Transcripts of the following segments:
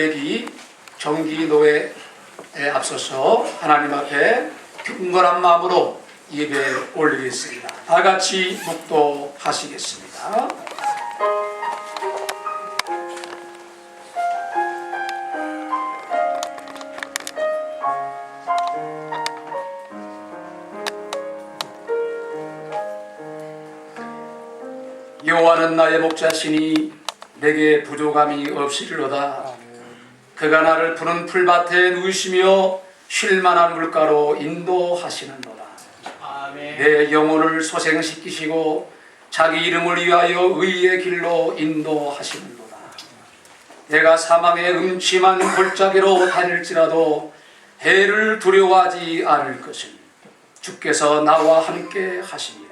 계기 정기 노회에 앞서서 하나님 앞에 경건한 마음으로 예배 올리겠습니다. 다 같이 묵도하시겠습니다. 여호와는 나의 목자시니 내게 부족함이 없으리로다. 그가 나를 푸른 풀밭에 누이시며 쉴만한 물가로 인도하시는도다. 아멘. 내 영혼을 소생시키시고 자기 이름을 위하여 의의 길로 인도하시는도다. 내가 사망의 음침한 골짜기로 다닐지라도 해를 두려워하지 않을 것은 주께서 나와 함께 하시니라.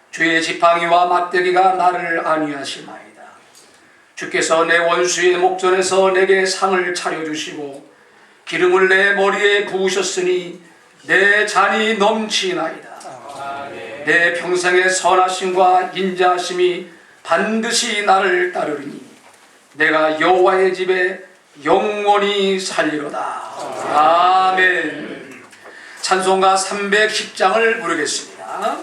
주의 지팡이와 막대기가 나를 안위하시나이다. 주께서 내 원수의 목전에서 내게 상을 차려주시고 기름을 내 머리에 부으셨으니 내 잔이 넘치나이다. 아멘. 내 평생의 선하심과 인자하심이 반드시 나를 따르리니 내가 여호와의 집에 영원히 살리로다. 아멘. 찬송가 310장을 부르겠습니다.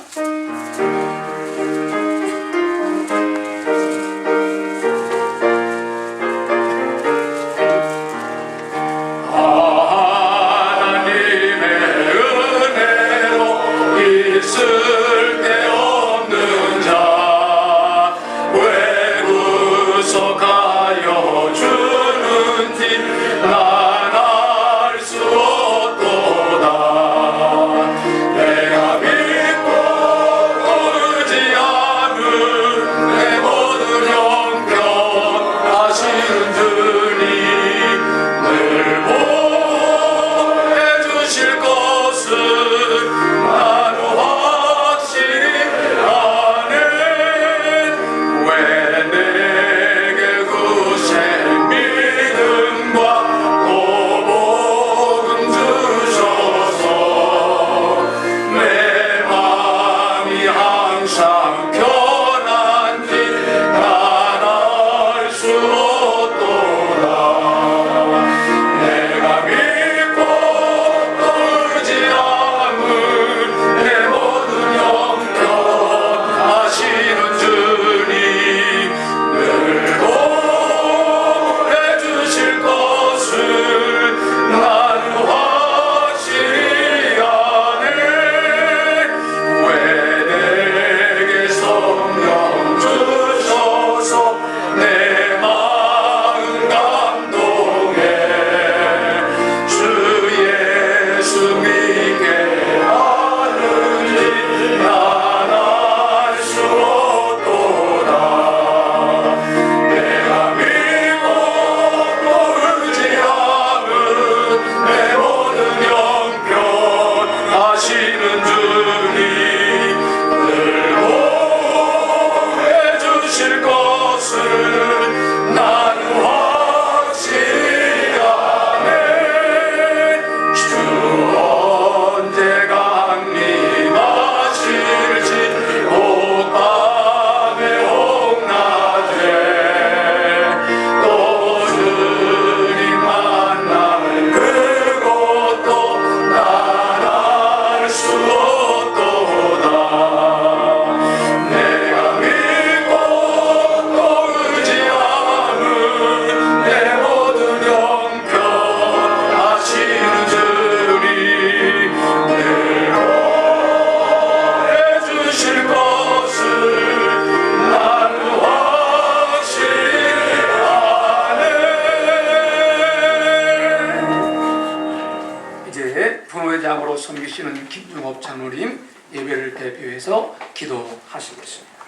부모회장으로 섬기시는 김중업 장로님 예배를 대표해서 기도하시겠습니다.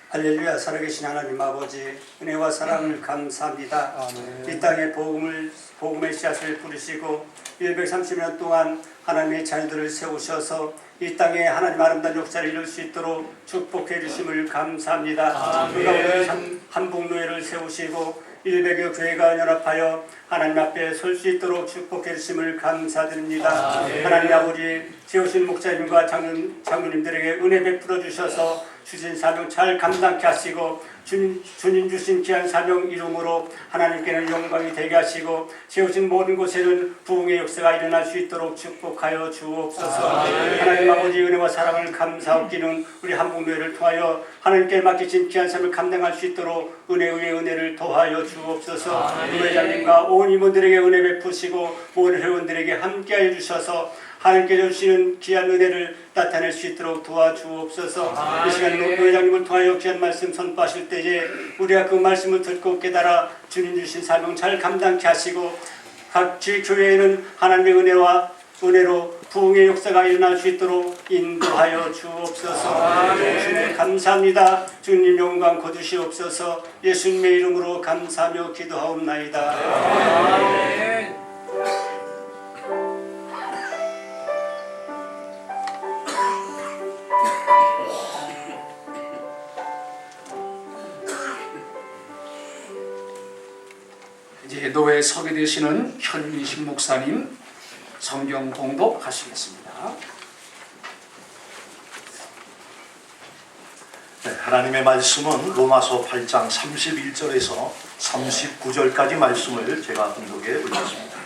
할렐루야. 살아계신 하나님 아버지, 은혜와 사랑을 감사합니다. 아멘. 이 땅에 복음의 씨앗을 뿌리시고 130년 동안 하나님의 자녀들을 세우셔서 이 땅에 하나님 아름다운 역사를 이룰 수 있도록 축복해 주심을 감사합니다. 아멘. 한복노예를 세우시고 100여 교회가 연합하여 하나님 앞에 설 수 있도록 축복해 주심을 감사드립니다. 아멘. 하나님 아버지, 세우신 목사님과 장로님들에게 은혜 베풀어 주셔서 주신 사명 잘 감당케 하시고 주님 주신 귀한 사명 이름으로 하나님께는 영광이 되게 하시고 세우신 모든 곳에는 부흥의 역사가 일어날 수 있도록 축복하여 주옵소서. 하나님 아버지 은혜와 사랑을 감사하기는 우리 한국교회를 통하여 하나님께 맡기신 귀한 사명을 감당할 수 있도록 은혜 위에 은혜를 더하여 주옵소서. 회장님과 온 임원들에게 은혜 베푸시고 모든 회원들에게 함께하여 주셔서 하나님께 주시는 귀한 은혜를 나타낼 수 있도록 도와주옵소서. 이 시간 노회장님을 통하여 귀한 말씀 선포하실 때에 우리가 그 말씀을 듣고 깨달아 주님 주신 사명 잘 감당케 하시고 각지 교회에는 하나님의 은혜로 부흥의 역사가 일어날 수 있도록 인도하여 주옵소서. 주님 감사합니다. 주님 영광 거두시옵소서. 예수님의 이름으로 감사하며 기도하옵나이다. 아멘. 이제 노회에 서게 되시는 현민식 목사님 성경 봉독하시겠습니다. 네, 하나님의 말씀은 로마서 8장 31절에서 39절까지 말씀을 제가 봉독해 올렸습니다.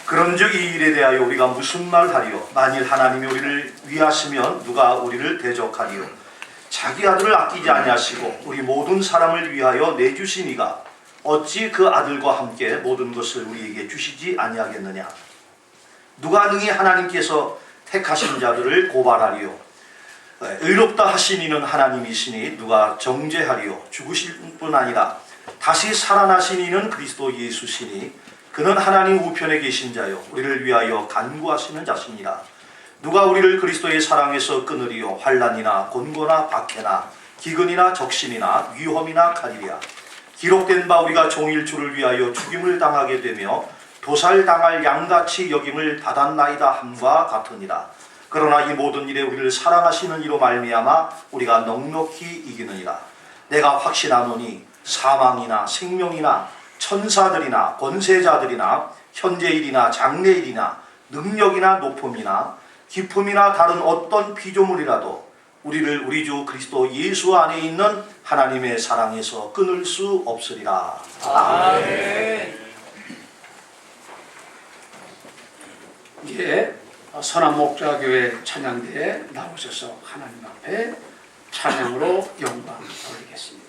그런즉 이 일에 대하여 우리가 무슨 말하리요? 만일 하나님이 우리를 위하시면 누가 우리를 대적하리요? 자기 아들을 아끼지 아니하시고 우리 모든 사람을 위하여 내주신 이가 어찌 그 아들과 함께 모든 것을 우리에게 주시지 아니하겠느냐? 누가 능히 하나님께서 택하신 자들을 고발하리요? 의롭다 하신 이는 하나님이시니 누가 정죄하리요? 죽으실 뿐 아니라 다시 살아나신 이는 그리스도 예수시니 그는 하나님 우편에 계신 자요 우리를 위하여 간구하시는 자시니라. 누가 우리를 그리스도의 사랑에서 끊으리요? 환난이나 곤고나 박해나 기근이나 적신이나 위험이나 칼이랴. 기록된 바 우리가 종일 주를 위하여 죽임을 당하게 되며 도살당할 양같이 여김을 받았나이다 함과 같으니라. 그러나 이 모든 일에 우리를 사랑하시는 이로 말미암아 우리가 넉넉히 이기느니라. 내가 확신하노니 사망이나 생명이나 천사들이나 권세자들이나 현재일이나 장래일이나 능력이나 높음이나 기품이나 다른 어떤 피조물이라도 우리를 우리 주 그리스도 예수 안에 있는 하나님의 사랑에서 끊을 수 없으리라. 아멘. 이제 선한목자교회 찬양대에 나오셔서 하나님 앞에 찬양으로 영광 돌리겠습니다.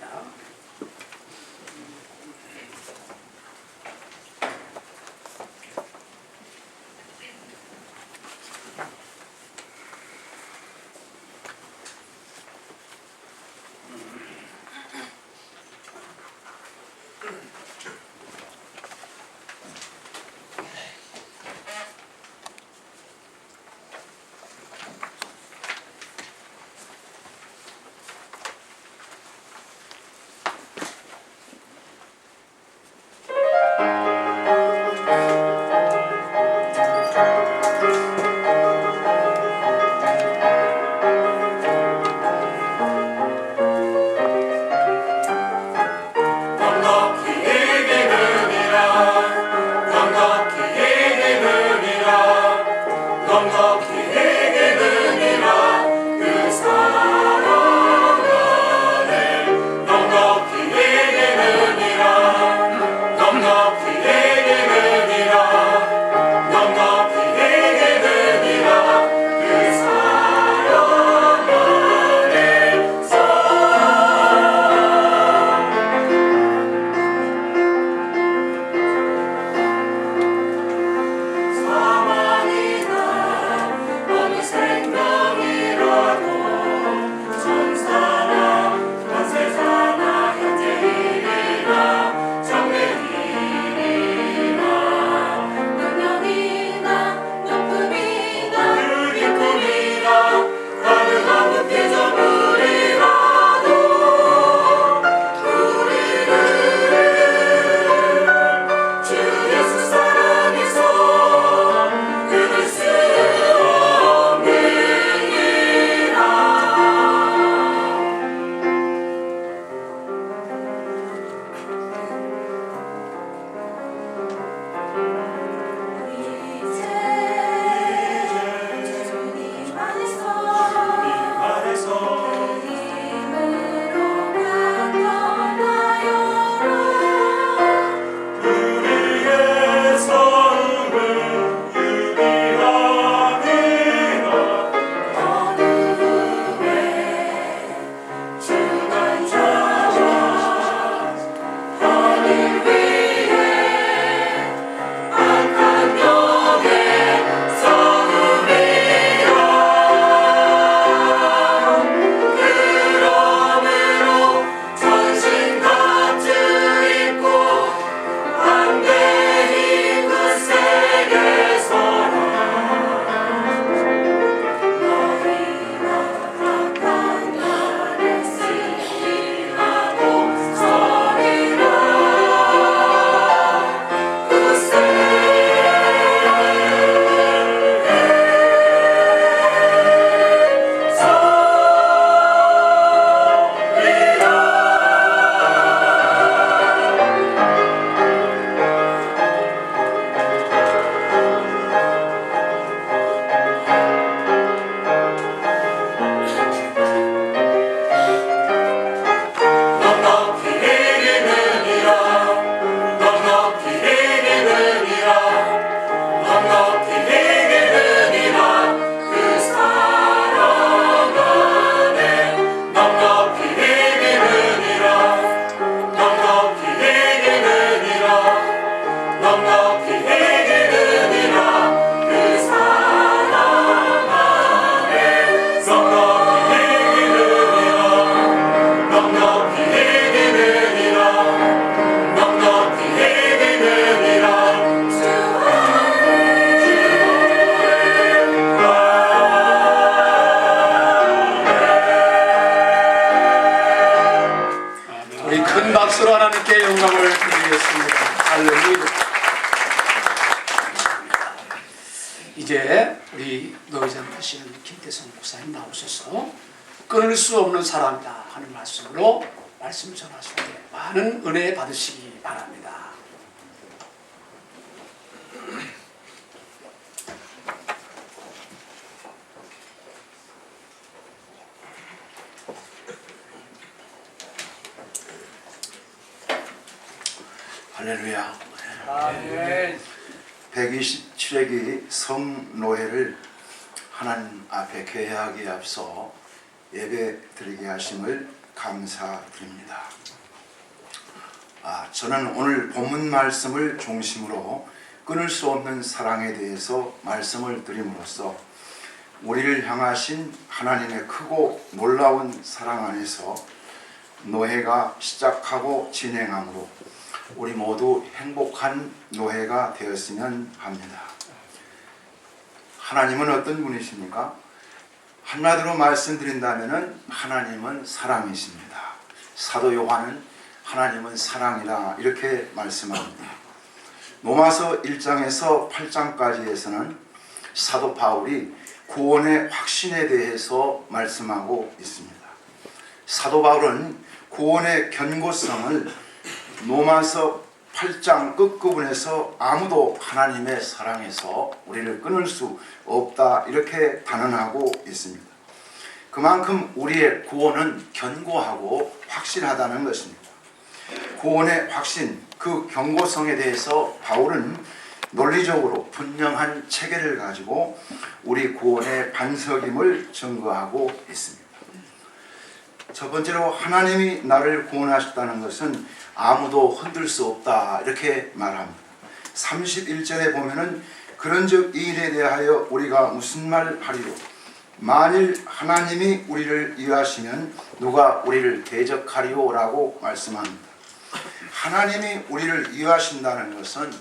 박수로 하나님께 영광을 드리겠습니다. 할렐루야. 이제 우리 노회장 되시는 김태성 목사님 나오셔서 끊을 수 없는 사랑이다 하는 말씀으로 말씀 전하실 때 많은 은혜 받으시기 바랍니다. 할렐루야. 아멘. 127회기 성노회를 하나님 앞에 개회하기에 앞서 예배 드리게 하심을 감사드립니다. 저는 오늘 본문 말씀을 중심으로 끊을 수 없는 사랑에 대해서 말씀을 드림으로써 우리를 향하신 하나님의 크고 놀라운 사랑 안에서 노회가 시작하고 진행함으로 우리 모두 행복한 노회가 되었으면 합니다. 하나님은 어떤 분이십니까? 한마디로 말씀드린다면 하나님은 사랑이십니다. 사도 요한은 하나님은 사랑이다 이렇게 말씀합니다. 로마서 1장에서 8장까지에서는 사도 바울이 구원의 확신에 대해서 말씀하고 있습니다. 사도 바울은 구원의 견고성을 로마서 8장 끝부분에서 아무도 하나님의 사랑에서 우리를 끊을 수 없다 이렇게 단언하고 있습니다. 그만큼 우리의 구원은 견고하고 확실하다는 것입니다. 구원의 확신, 그 견고성에 대해서 바울은 논리적으로 분명한 체계를 가지고 우리 구원의 반석임을 증거하고 있습니다. 첫 번째로 하나님이 나를 구원하셨다는 것은 아무도 흔들 수 없다 이렇게 말합니다. 31절에 보면은 그런즉 이 일에 대하여 우리가 무슨 말 하리요? 만일 하나님이 우리를 위하시면 누가 우리를 대적하리요? 라고 말씀합니다. 하나님이 우리를 위하신다는 것은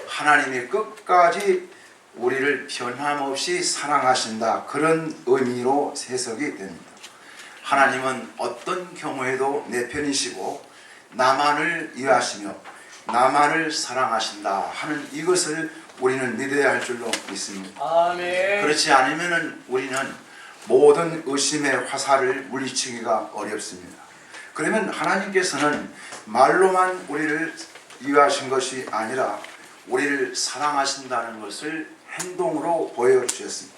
하나님이 끝까지 우리를 변함없이 사랑하신다 그런 의미로 해석이 됩니다. 하나님은 어떤 경우에도 내 편이시고 나만을 위하시며 나만을 사랑하신다 하는 이것을 우리는 믿어야 할 줄로 믿습니다. 아멘. 그렇지 않으면 우리는 모든 의심의 화살을 물리치기가 어렵습니다. 그러면 하나님께서는 말로만 우리를 위하신 것이 아니라 우리를 사랑하신다는 것을 행동으로 보여주셨습니다.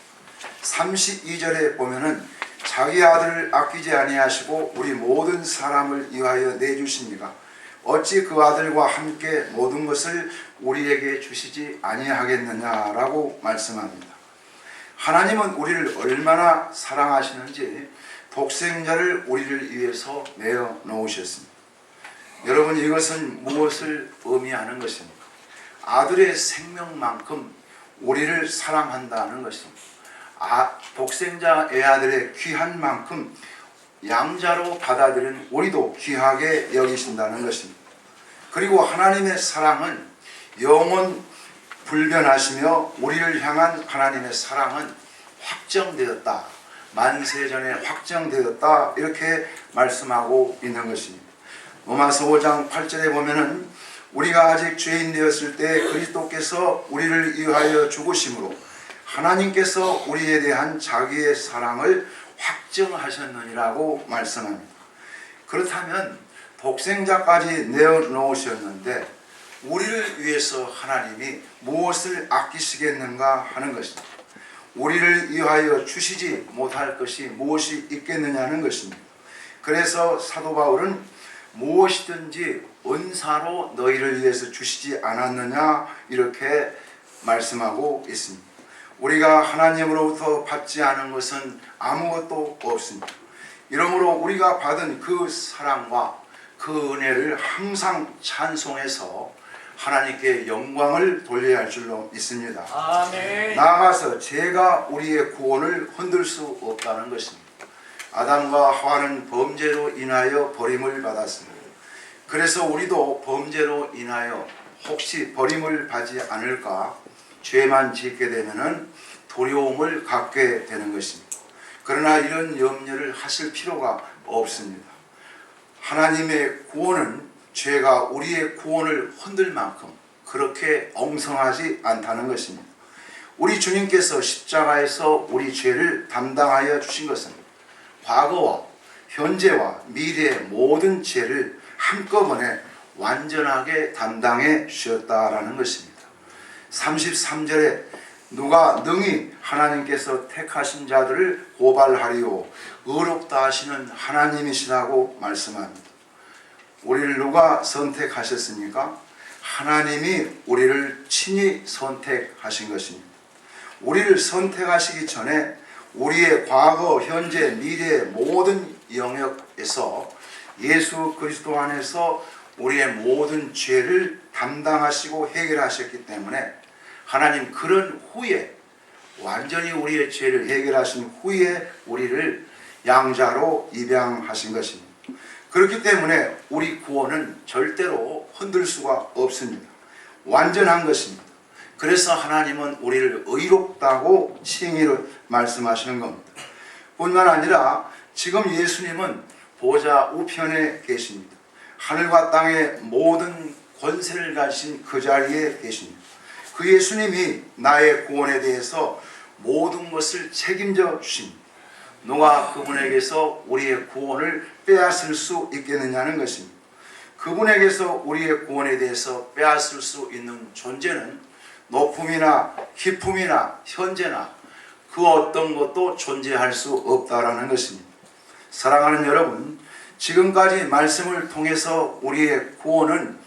32절에 보면은 자기 아들을 아끼지 아니하시고 우리 모든 사람을 위하여 내주십니까? 어찌 그 아들과 함께 모든 것을 우리에게 주시지 아니하겠느냐라고 말씀합니다. 하나님은 우리를 얼마나 사랑하시는지 독생자를 우리를 위해서 내어 놓으셨습니다. 여러분, 이것은 무엇을 의미하는 것입니까? 아들의 생명만큼 우리를 사랑한다는 것입니다. 독생자 애아들의 귀한 만큼 양자로 받아들인 우리도 귀하게 여기신다는 것입니다. 그리고 하나님의 사랑은 영원 불변하시며 우리를 향한 하나님의 사랑은 확정되었다. 만세전에 확정되었다. 이렇게 말씀하고 있는 것입니다. 로마서 5장 8절에 보면은 우리가 아직 죄인 되었을 때 그리스도께서 우리를 위하여 죽으심으로 하나님께서 우리에 대한 자기의 사랑을 확정하셨느니라고 말씀합니다. 그렇다면 독생자까지 내어놓으셨는데 우리를 위해서 하나님이 무엇을 아끼시겠는가 하는 것입니다. 우리를 위하여 주시지 못할 것이 무엇이 있겠느냐는 것입니다. 그래서 사도 바울은 무엇이든지 은사로 너희를 위해서 주시지 않았느냐 이렇게 말씀하고 있습니다. 우리가 하나님으로부터 받지 않은 것은 아무것도 없습니다. 이러므로 우리가 받은 그 사랑과 그 은혜를 항상 찬송해서 하나님께 영광을 돌려야 할 줄로 믿습니다. 아멘. 나아가서 죄가 우리의 구원을 흔들 수 없다는 것입니다. 아담과 하와는 범죄로 인하여 버림을 받았습니다. 그래서 우리도 범죄로 인하여 혹시 버림을 받지 않을까 죄만 짓게 되면은 두려움을 갖게 되는 것입니다. 그러나 이런 염려를 하실 필요가 없습니다. 하나님의 구원은 죄가 우리의 구원을 흔들 만큼 그렇게 엉성하지 않다는 것입니다. 우리 주님께서 십자가에서 우리 죄를 담당하여 주신 것은 과거와 현재와 미래의 모든 죄를 한꺼번에 완전하게 담당해 주셨다라는 것입니다. 33절에 누가 능히 하나님께서 택하신 자들을 고발하리요 의롭다 하시는 하나님이시라고 말씀합니다. 우리를 누가 선택하셨습니까? 하나님이 우리를 친히 선택하신 것입니다. 우리를 선택하시기 전에 우리의 과거, 현재, 미래의 모든 영역에서 예수 그리스도 안에서 우리의 모든 죄를 담당하시고 해결하셨기 때문에 하나님 그런 후에 완전히 우리의 죄를 해결하신 후에 우리를 양자로 입양하신 것입니다. 그렇기 때문에 우리 구원은 절대로 흔들 수가 없습니다. 완전한 것입니다. 그래서 하나님은 우리를 의롭다고 칭의를 말씀하시는 겁니다. 뿐만 아니라 지금 예수님은 보좌 우편에 계십니다. 하늘과 땅의 모든 권세를 가지신 그 자리에 계십니다. 그 예수님이 나의 구원에 대해서 모든 것을 책임져 주십니다. 누가 그분에게서 우리의 구원을 빼앗을 수 있겠느냐는 것입니다. 그분에게서 우리의 구원에 대해서 빼앗을 수 있는 존재는 높음이나 깊음이나 현재나 그 어떤 것도 존재할 수 없다라는 것입니다. 사랑하는 여러분, 지금까지 말씀을 통해서 우리의 구원은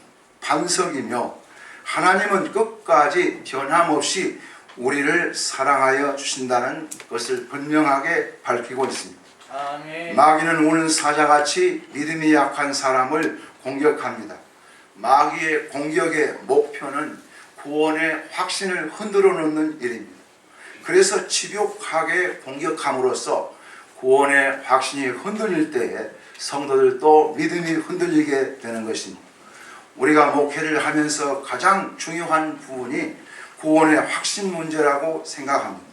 반석이며 하나님은 끝까지 변함없이 우리를 사랑하여 주신다는 것을 분명하게 밝히고 있습니다. 아멘. 마귀는 우는 사자같이 믿음이 약한 사람을 공격합니다. 마귀의 공격의 목표는 구원의 확신을 흔들어 놓는 일입니다. 그래서 집요하게 공격함으로써 구원의 확신이 흔들릴 때에 성도들도 믿음이 흔들리게 되는 것입니다. 우리가 목회를 하면서 가장 중요한 부분이 구원의 확신 문제라고 생각합니다.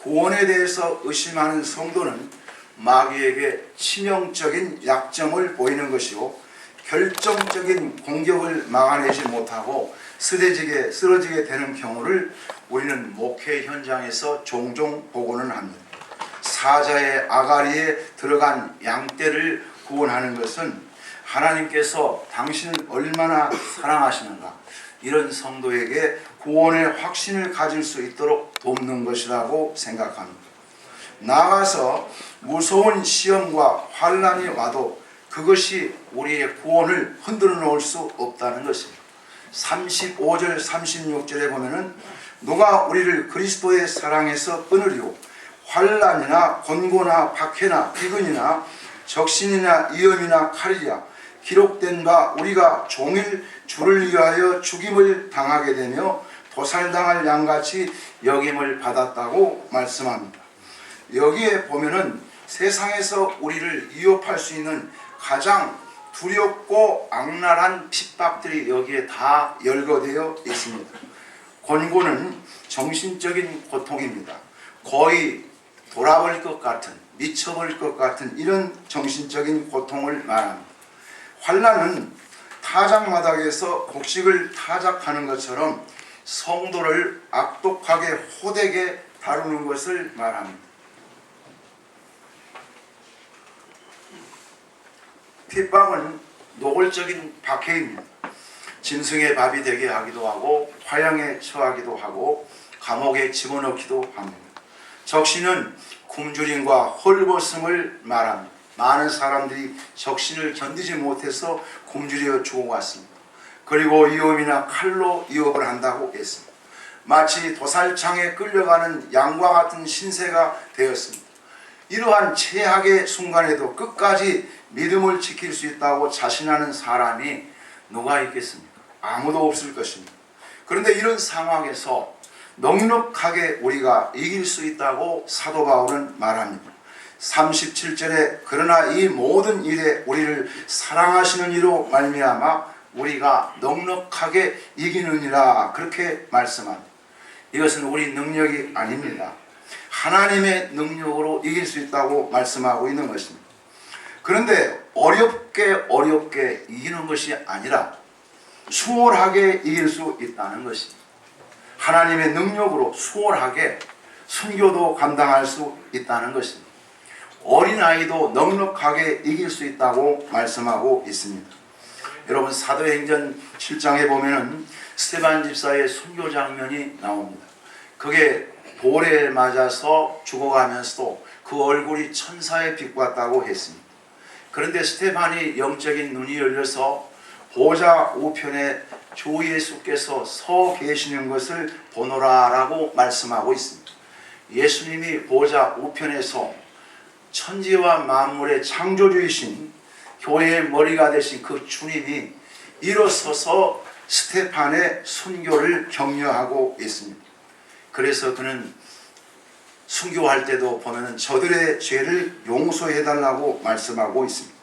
구원에 대해서 의심하는 성도는 마귀에게 치명적인 약점을 보이는 것이고 결정적인 공격을 막아내지 못하고 쓰러지게 되는 경우를 우리는 목회 현장에서 종종 보고는 합니다. 사자의 아가리에 들어간 양떼를 구원하는 것은 하나님께서 당신을 얼마나 사랑하시는가 이런 성도에게 구원의 확신을 가질 수 있도록 돕는 것이라고 생각합니다. 나아가서 무서운 시험과 환난이 와도 그것이 우리의 구원을 흔들어 놓을 수 없다는 것입니다. 35절 36절에 보면은 누가 우리를 그리스도의 사랑에서 끊으리요 환난이나 곤고나 박해나 비근이나 적신이나 위험이나 칼이라 기록된 바 우리가 종일 주를 위하여 죽임을 당하게 되며 도살당할 양같이 여김을 받았다고 말씀합니다. 여기에 보면은 세상에서 우리를 위협할 수 있는 가장 두렵고 악랄한 핍박들이 여기에 다 열거되어 있습니다. 곤고는 정신적인 고통입니다. 거의 돌아버릴 것 같은, 미쳐버릴 것 같은 이런 정신적인 고통을 말합니다. 환난은 타작마당에서 곡식을 타작하는 것처럼 성도를 악독하게 호되게 다루는 것을 말합니다. 핍박은 노골적인 박해입니다. 짐승의 밥이 되게 하기도 하고 화형에 처하기도 하고 감옥에 집어넣기도 합니다. 적신은 굶주림과 헐벗음을 말합니다. 많은 사람들이 적신을 견디지 못해서 굶주려 죽어갔습니다. 그리고 위험이나 칼로 위협을 한다고 했습니다. 마치 도살장에 끌려가는 양과 같은 신세가 되었습니다. 이러한 최악의 순간에도 끝까지 믿음을 지킬 수 있다고 자신하는 사람이 누가 있겠습니까? 아무도 없을 것입니다. 그런데 이런 상황에서 넉넉하게 우리가 이길 수 있다고 사도 바울은 말합니다. 37절에 그러나 이 모든 일에 우리를 사랑하시는 이로 말미암아 우리가 넉넉하게 이기느니라 그렇게 말씀합니다. 이것은 우리 능력이 아닙니다. 하나님의 능력으로 이길 수 있다고 말씀하고 있는 것입니다. 그런데 어렵게 이기는 것이 아니라 수월하게 이길 수 있다는 것입니다. 하나님의 능력으로 수월하게 순교도 감당할 수 있다는 것입니다. 어린아이도 넉넉하게 이길 수 있다고 말씀하고 있습니다. 여러분, 사도행전 7장에 보면은 스데반 집사의 순교 장면이 나옵니다. 그게 돌에 맞아서 죽어가면서도 그 얼굴이 천사의 빛 같다고 했습니다. 그런데 스데반이 영적인 눈이 열려서 보좌 우편에 주 예수께서 서 계시는 것을 보노라라고 말씀하고 있습니다. 예수님이 보좌 우편에서 천지와 만물의 창조주이신 교회의 머리가 되신 그 주님이 일어서서 스데반의 순교를 격려하고 있습니다. 그래서 그는 순교할 때도 보면 저들의 죄를 용서해달라고 말씀하고 있습니다.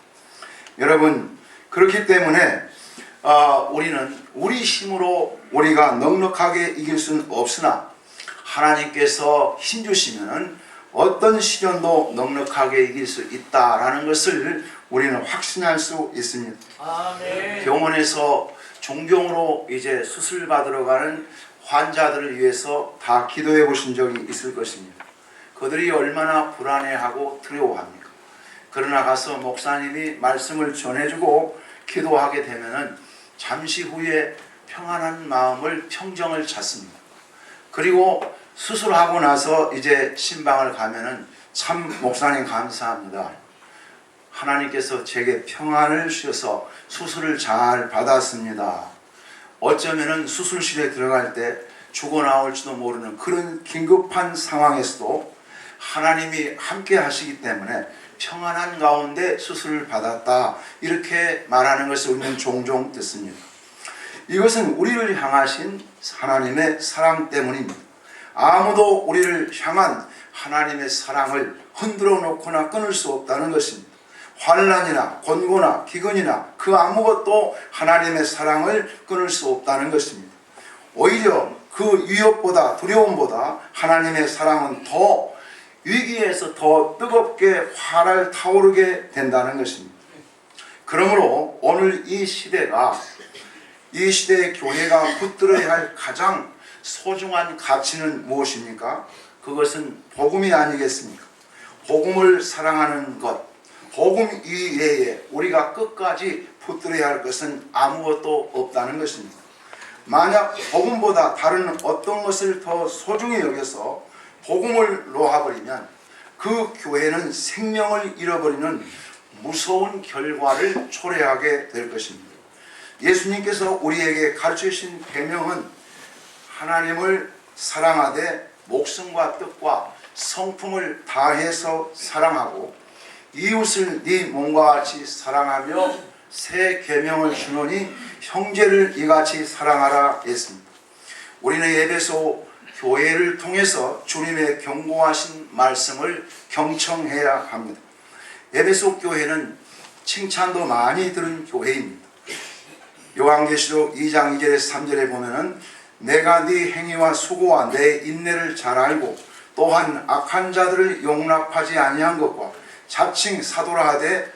여러분, 그렇기 때문에 우리는 우리 힘으로 우리가 넉넉하게 이길 수는 없으나 하나님께서 힘주시면 어떤 시련도 넉넉하게 이길 수 있다라는 것을 우리는 확신할 수 있습니다. 아멘. 병원에서 종병으로 이제 수술 받으러 가는 환자들을 위해서 다 기도해 보신 적이 있을 것입니다. 그들이 얼마나 불안해하고 두려워합니까? 그러나 가서 목사님이 말씀을 전해주고 기도하게 되면은 잠시 후에 평안한 마음을 평정을 찾습니다. 그리고 수술하고 나서 이제 신방을 가면은 참 목사님 감사합니다. 하나님께서 제게 평안을 주셔서 수술을 잘 받았습니다. 어쩌면은 수술실에 들어갈 때 죽어 나올지도 모르는 그런 긴급한 상황에서도 하나님이 함께 하시기 때문에 평안한 가운데 수술을 받았다, 이렇게 말하는 것을 우리는 종종 듣습니다. 이것은 우리를 향하신 하나님의 사랑 때문입니다. 아무도 우리를 향한 하나님의 사랑을 흔들어 놓거나 끊을 수 없다는 것입니다. 환난이나 곤고나 기근이나 그 아무것도 하나님의 사랑을 끊을 수 없다는 것입니다. 오히려 그 위협보다 두려움보다 하나님의 사랑은 더 위기에서 더 뜨겁게 활활 타오르게 된다는 것입니다. 그러므로 오늘 이 시대의 교회가 붙들어야 할 가장 소중한 가치는 무엇입니까? 그것은 복음이 아니겠습니까? 복음을 사랑하는 것, 복음 이외에 우리가 끝까지 붙들어야 할 것은 아무것도 없다는 것입니다. 만약 복음보다 다른 어떤 것을 더 소중히 여겨서 복음을 놓아버리면 그 교회는 생명을 잃어버리는 무서운 결과를 초래하게 될 것입니다. 예수님께서 우리에게 가르치신 계명은 하나님을 사랑하되 목숨과 뜻과 성품을 다해서 사랑하고 이웃을 네 몸과 같이 사랑하며 새 계명을 주노니 형제를 이같이 사랑하라 했습니다. 우리는 에베소 교회를 통해서 주님의 경고하신 말씀을 경청해야 합니다. 에베소 교회는 칭찬도 많이 들은 교회입니다. 요한계시록 2장 2절에서 3절에 보면은 내가 네 행위와 수고와 내 인내를 잘 알고 또한 악한 자들을 용납하지 아니한 것과 자칭 사도라 하되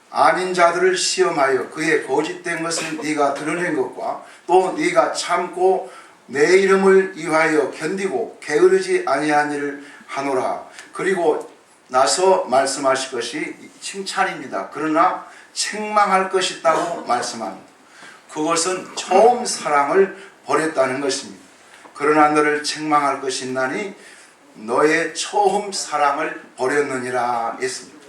아닌 자들을 시험하여 그의 거짓된 것을 네가 드러낸 것과 또 네가 참고 내 이름을 위하여 견디고 게으르지 아니한 일을 하노라. 그리고 나서 말씀하실 것이 칭찬입니다. 그러나 책망할 것이 있다고 말씀합니다. 그것은 처음 사랑을 버렸다는 것입니다. 그러나 너를 책망할 것이 있나니 너의 처음 사랑을 버렸느니라 했습니다.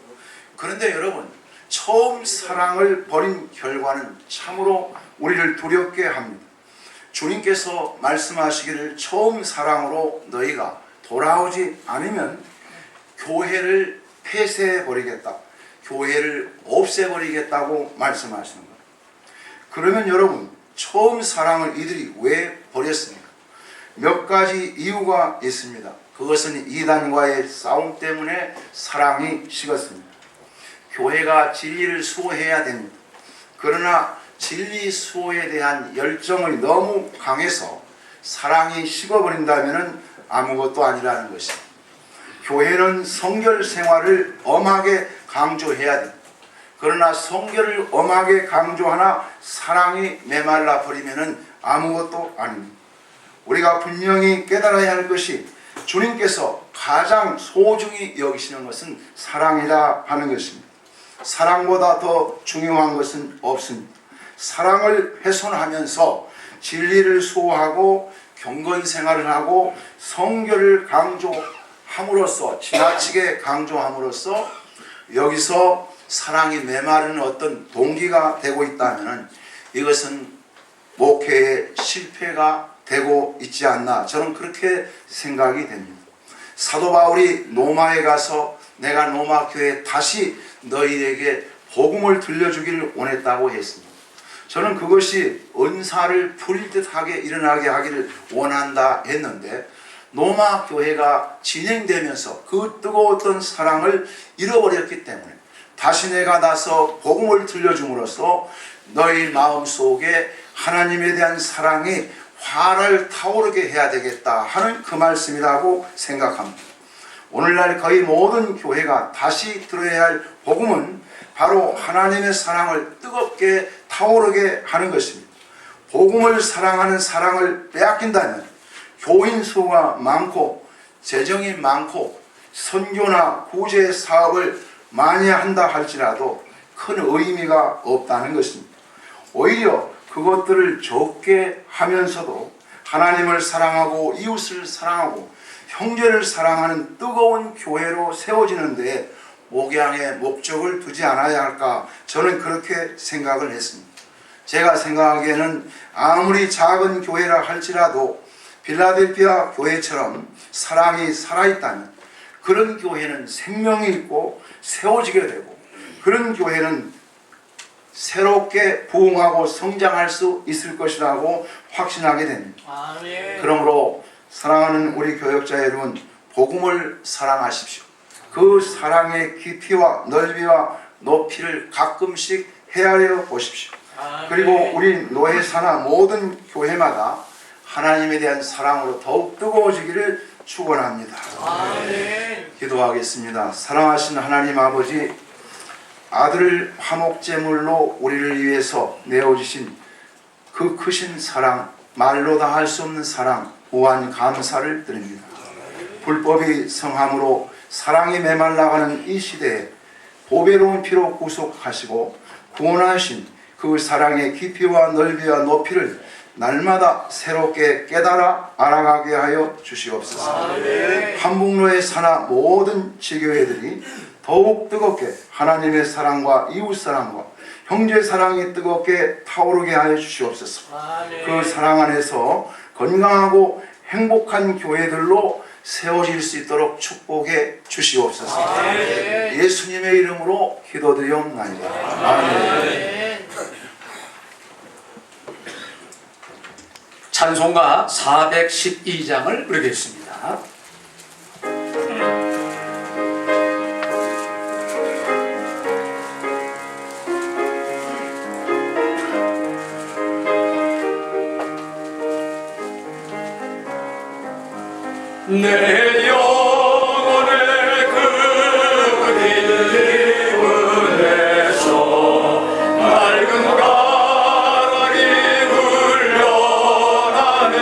그런데 여러분, 처음 사랑을 버린 결과는 참으로 우리를 두렵게 합니다. 주님께서 말씀하시기를 처음 사랑으로 너희가 돌아오지 않으면 교회를 폐쇄해버리겠다, 교회를 없애버리겠다고 말씀하시는 거예요. 그러면 여러분, 처음 사랑을 이들이 왜 버렸습니까? 몇 가지 이유가 있습니다. 그것은 이단과의 싸움 때문에 사랑이 식었습니다. 교회가 진리를 수호해야 됩니다. 그러나 진리 수호에 대한 열정이 너무 강해서 사랑이 식어버린다면 아무것도 아니라는 것입니다. 교회는 성결 생활을 엄하게 강조해야 됩니다. 그러나 성결을 엄하게 강조하나 사랑이 메말라 버리면은 아무것도 아닙니다. 우리가 분명히 깨달아야 할 것이 주님께서 가장 소중히 여기시는 것은 사랑이라 하는 것입니다. 사랑보다 더 중요한 것은 없습니다. 사랑을 훼손하면서 진리를 수호하고 경건 생활을 하고 성결을 강조함으로써 지나치게 강조함으로써 여기서 사랑이 메마르는 어떤 동기가 되고 있다면 이것은 목회의 실패가 되고 있지 않나 저는 그렇게 생각이 됩니다. 사도 바울이 로마에 가서 내가 로마 교회에 다시 너희에게 복음을 들려주기를 원했다고 했습니다. 저는 그것이 은사를 부릴 듯하게 일어나게 하기를 원한다 했는데 로마 교회가 진행되면서 그 뜨거웠던 사랑을 잃어버렸기 때문에 다시 내가 나서 복음을 들려줌으로써 너희 마음속에 하나님에 대한 사랑이 화를 타오르게 해야 되겠다 하는 그 말씀이라고 생각합니다. 오늘날 거의 모든 교회가 다시 들어야 할 복음은 바로 하나님의 사랑을 뜨겁게 타오르게 하는 것입니다. 복음을 사랑하는 사랑을 빼앗긴다면 교인 수가 많고 재정이 많고 선교나 구제 사업을 많이 한다 할지라도 큰 의미가 없다는 것입니다. 오히려 그것들을 적게 하면서도 하나님을 사랑하고 이웃을 사랑하고 형제를 사랑하는 뜨거운 교회로 세워지는데 목양의 목적을 두지 않아야 할까 저는 그렇게 생각을 했습니다. 제가 생각하기에는 아무리 작은 교회라 할지라도 필라델피아 교회처럼 사랑이 살아있다면 그런 교회는 생명이 있고 세워지게 되고 그런 교회는 새롭게 부흥하고 성장할 수 있을 것이라고 확신하게 됩니다. 아멘. 그러므로 사랑하는 우리 교역자 여러분, 복음을 사랑하십시오. 그 사랑의 깊이와 넓이와 높이를 가끔씩 헤아려 보십시오. 그리고 우리 노회사나 모든 교회마다 하나님에 대한 사랑으로 더욱 뜨거워지기를 축원합니다. 기도하겠습니다. 사랑하신 하나님 아버지, 아들을 화목제물로 우리를 위해서 내어주신 그 크신 사랑, 말로 다 할 수 없는 사랑, 무한 감사를 드립니다. 불법이 성함으로 사랑이 메말라가는 이 시대에 보배로운 피로 구속하시고 구원하신 그 사랑의 깊이와 넓이와 높이를 날마다 새롭게 깨달아 알아가게 하여 주시옵소서. 한북로에 사나 모든 지교회들이 더욱 뜨겁게 하나님의 사랑과 이웃 사랑과 형제 사랑이 뜨겁게 타오르게 하여 주시옵소서. 그 사랑 안에서 건강하고 행복한 교회들로 세워질 수 있도록 축복해 주시옵소서. 예수님의 이름으로 기도드리옵나이다. 아멘. 찬송가 412장을 부르겠습니다. 내 영혼의 그 뒷문에서 맑은 가락이 흘러나네.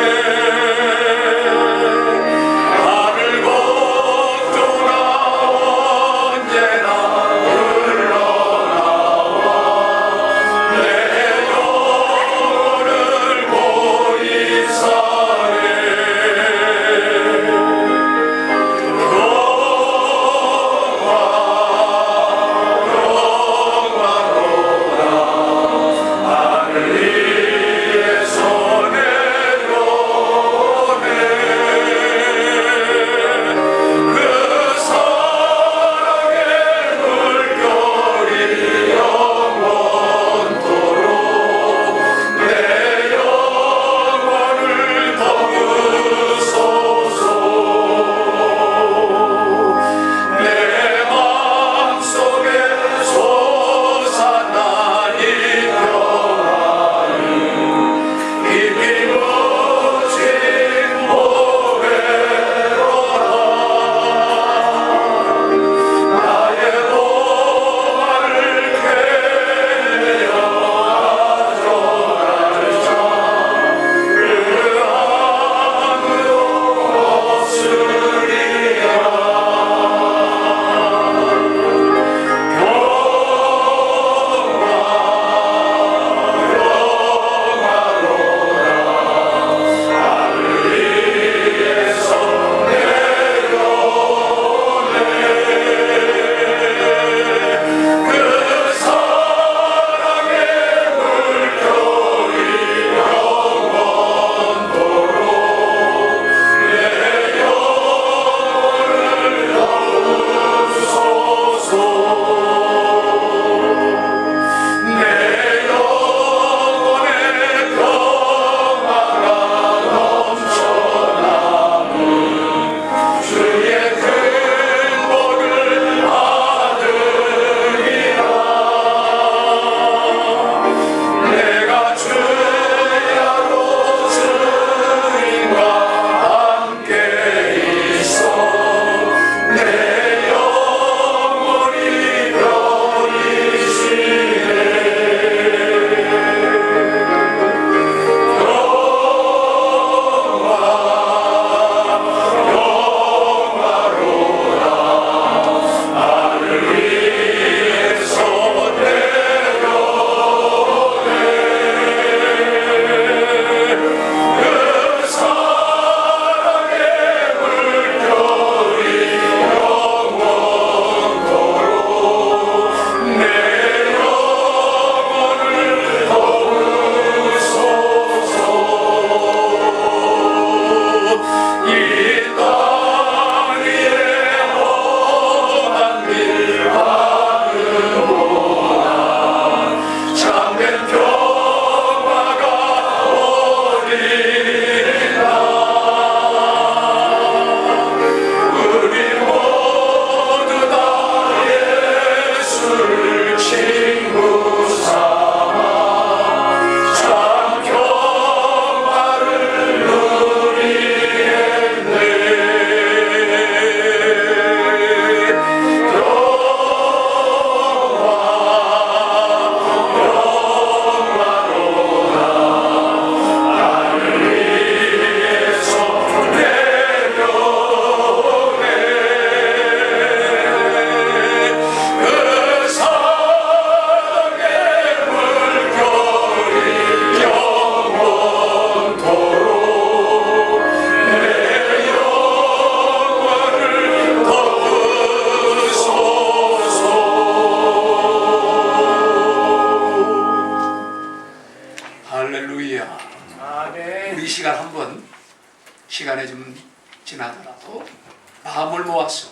마음을 모아서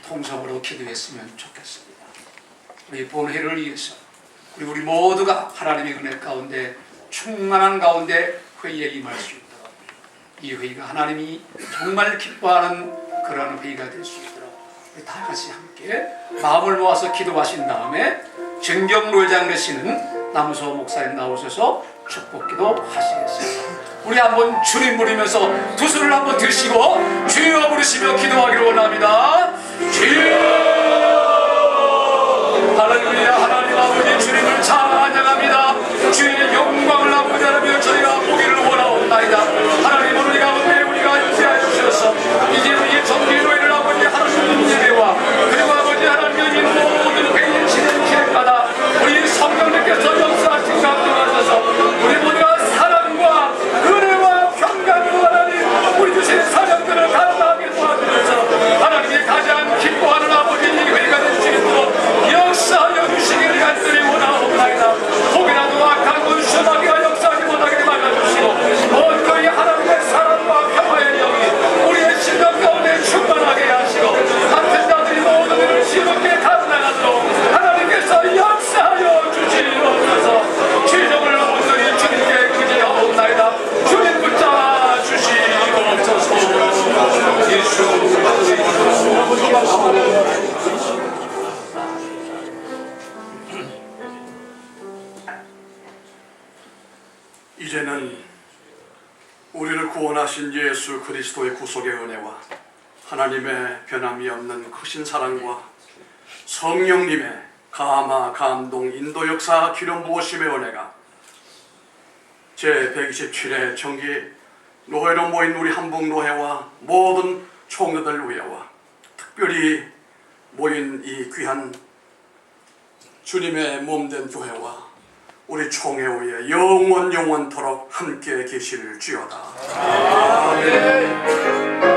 통성으로 기도했으면 좋겠습니다. 우리 본회를 위해서 우리 모두가 하나님의 은혜 가운데 충만한 가운데 회의에 임할 수 있도록, 이 회의가 하나님이 정말 기뻐하는 그런 회의가 될 수 있도록 우리 다 같이 함께 마음을 모아서 기도하신 다음에 정경로회장 되시는 남우서 목사님 나오셔서 축복기도 하시겠습니다. 우리 한번 주님 부르면서 두 손을 한번 드시고 주여 부르시며 기도하기를 원합니다. 주여, 할렐루야. 하나님 아버지 주님을 찬양합니다. 주의 영광을 아버지 하나며 저희가 보기를 원하옵나이다. 하나님 오늘 가운데 우리가 인도하여 주셔서 이제 우리의 정기노예를 아버지 하나님 예배와 그리고 아버지 하나님 이 모든 회의 진행마다 우리 성령님께서 역사하신 감동하셔서 우리 모두가 사랑과 은혜와 평강으로 하나님 우리 주신 사명들을 감당하게 도와주셔서 하나님이 가장 기뻐하는 아버지 이 회의가 될 수 있도록 역사하여 주시기를 간절히 원하옵나이다. 혹이라도 악한 군수 마귀가 역사하지 못하게 막아주시고 온전히 하나님의 사랑과 평화의 영이 우리의 심령 가운데 충만하게 하시고 같은 자들이 모든 일을 즐겁게 감당하도록 하나님께서 역사하여 주시옵소서. 죄정을 온전히 주님께 의지하옵나이다. 주님 붙잡아 주시옵소서. 예수 이제는 우리를 구원하신 예수 그리스도의 구속의 은혜와 하나님의 변함이 없는 크신 사랑과 성령님의 감화, 감동, 인도, 역사, 기름 부으심의 은혜가 제127회 정기 노회로 모인 우리 한북노회와 모든 총회들 위해와 특별히 모인 이 귀한 주님의 몸된 교회와 우리 총회 위에 영원토록 함께 계실 주여다. 아멘.